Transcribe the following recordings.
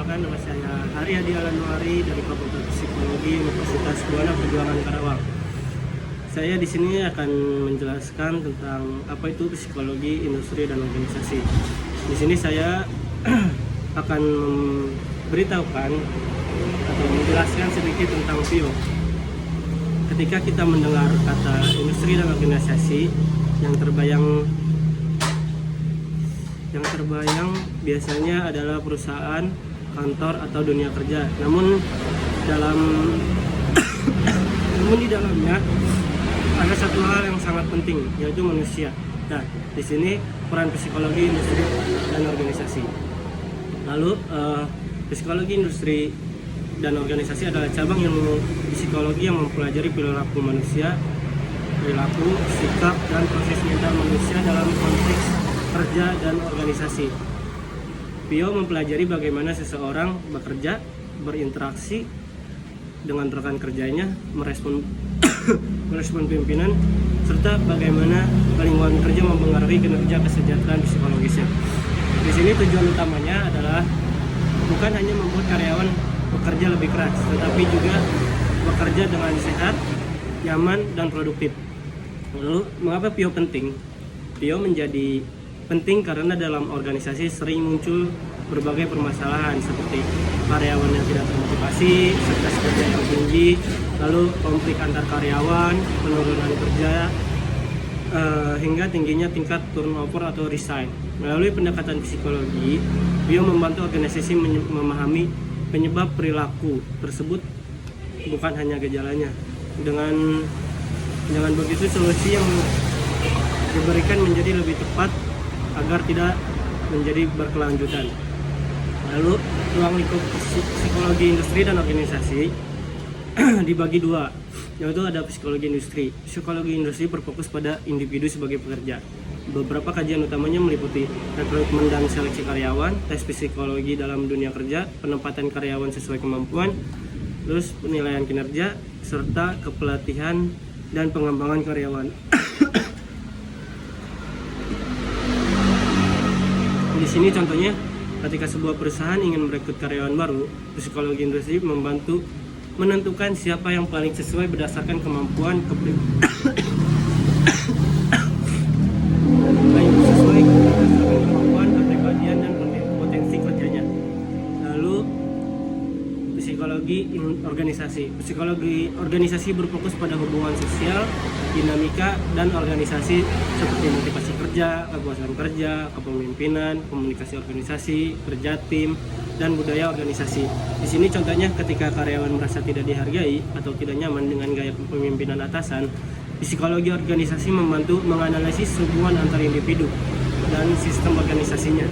Perkenalkan, nama saya Haryadi Alanuari dari Fakultas Psikologi Universitas Buana Perjuangan Karawang. Saya di sini akan menjelaskan tentang apa itu psikologi industri dan organisasi. Di sini saya akan memberitahukan atau menjelaskan sedikit tentang PIO. Ketika kita mendengar kata industri dan organisasi, yang terbayang biasanya adalah perusahaan, kantor, atau dunia kerja. Namun di dalamnya ada satu hal yang sangat penting, yaitu manusia. Nah, di sini peran psikologi industri dan organisasi. Lalu psikologi industri dan organisasi adalah cabang ilmu psikologi yang mempelajari perilaku manusia, sikap, dan proses mental manusia dalam konteks kerja dan organisasi. PIO mempelajari bagaimana seseorang bekerja, berinteraksi dengan rekan kerjanya, merespon pimpinan, serta bagaimana lingkungan kerja mempengaruhi kinerja kesejahteraan psikologisnya. Di sini tujuan utamanya adalah bukan hanya membuat karyawan bekerja lebih keras, tetapi juga bekerja dengan sehat, nyaman, dan produktif. Lalu, mengapa PIO penting? PIO menjadi penting karena dalam organisasi sering muncul berbagai permasalahan seperti karyawan yang tidak termotivasi, stres kerja yang tinggi, lalu konflik antar karyawan, penurunan kerja, hingga tingginya tingkat turnover atau resign. Melalui pendekatan psikologi, PIO membantu organisasi memahami penyebab perilaku tersebut, bukan hanya gejalanya. Dengan begitu solusi yang diberikan menjadi lebih tepat agar tidak menjadi berkelanjutan. Lalu ruang lingkup psikologi industri dan organisasi dibagi dua, yaitu ada psikologi industri. Psikologi industri berfokus pada individu sebagai pekerja. Beberapa kajian utamanya meliputi rekrutmen dan seleksi karyawan, tes psikologi dalam dunia kerja, penempatan karyawan sesuai kemampuan, terus penilaian kinerja, serta kepelatihan dan pengembangan karyawan. Di sini contohnya, ketika sebuah perusahaan ingin merekrut karyawan baru, psikologi industri membantu menentukan siapa yang paling sesuai berdasarkan kemampuan kepribadian dan potensi kerjanya. Lalu psikologi Psikologi organisasi berfokus pada hubungan sosial, dinamika, dan organisasi seperti motivasi kerja, kepuasan kerja, kepemimpinan, komunikasi organisasi, kerja tim, dan budaya organisasi. Di sini contohnya ketika karyawan merasa tidak dihargai atau tidak nyaman dengan gaya kepemimpinan atasan, psikologi organisasi membantu menganalisis hubungan antar individu dan sistem organisasinya.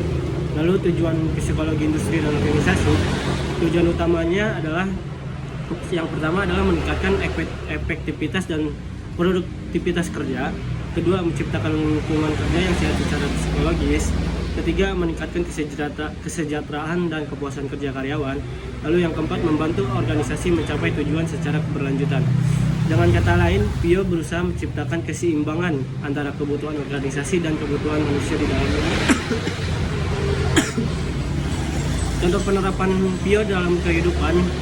Lalu tujuan psikologi industri dan organisasi, tujuan utamanya adalah yang pertama adalah meningkatkan efektivitas dan produktivitas kerja. Kedua, menciptakan lingkungan kerja yang sehat secara psikologis. Ketiga, meningkatkan kesejahteraan dan kepuasan kerja karyawan. Lalu yang keempat, membantu organisasi mencapai tujuan secara keberlanjutan. Dengan kata lain, PIO berusaha menciptakan keseimbangan antara kebutuhan organisasi dan kebutuhan manusia di dalamnya. Contoh penerapan PIO dalam kehidupan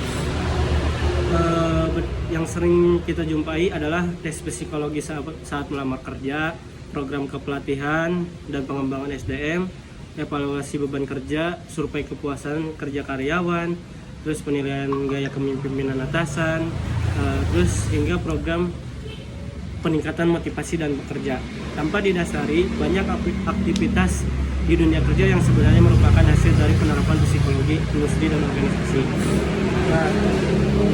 yang sering kita jumpai adalah tes psikologi saat melamar kerja, program kepelatihan dan pengembangan SDM, evaluasi beban kerja, survei kepuasan kerja karyawan, terus penilaian gaya kepemimpinan atasan, terus hingga program peningkatan motivasi dan bekerja. Tanpa didasari banyak aktivitas di dunia kerja yang sebenarnya merupakan hasil dari penerapan psikologi industri dan organisasi. Nah,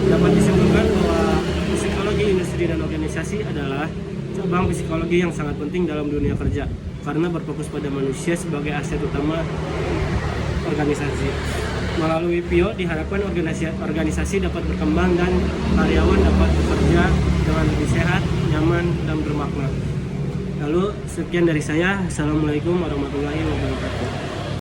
dapat disimpulkan bahwa psikologi industri dan organisasi adalah cabang psikologi yang sangat penting dalam dunia kerja karena berfokus pada manusia sebagai aset utama organisasi. Melalui PIO diharapkan organisasi dapat berkembang dan karyawan dapat bekerja dengan lebih sehat, nyaman, dan bermakna. Lalu sekian dari saya. Assalamualaikum warahmatullahi wabarakatuh.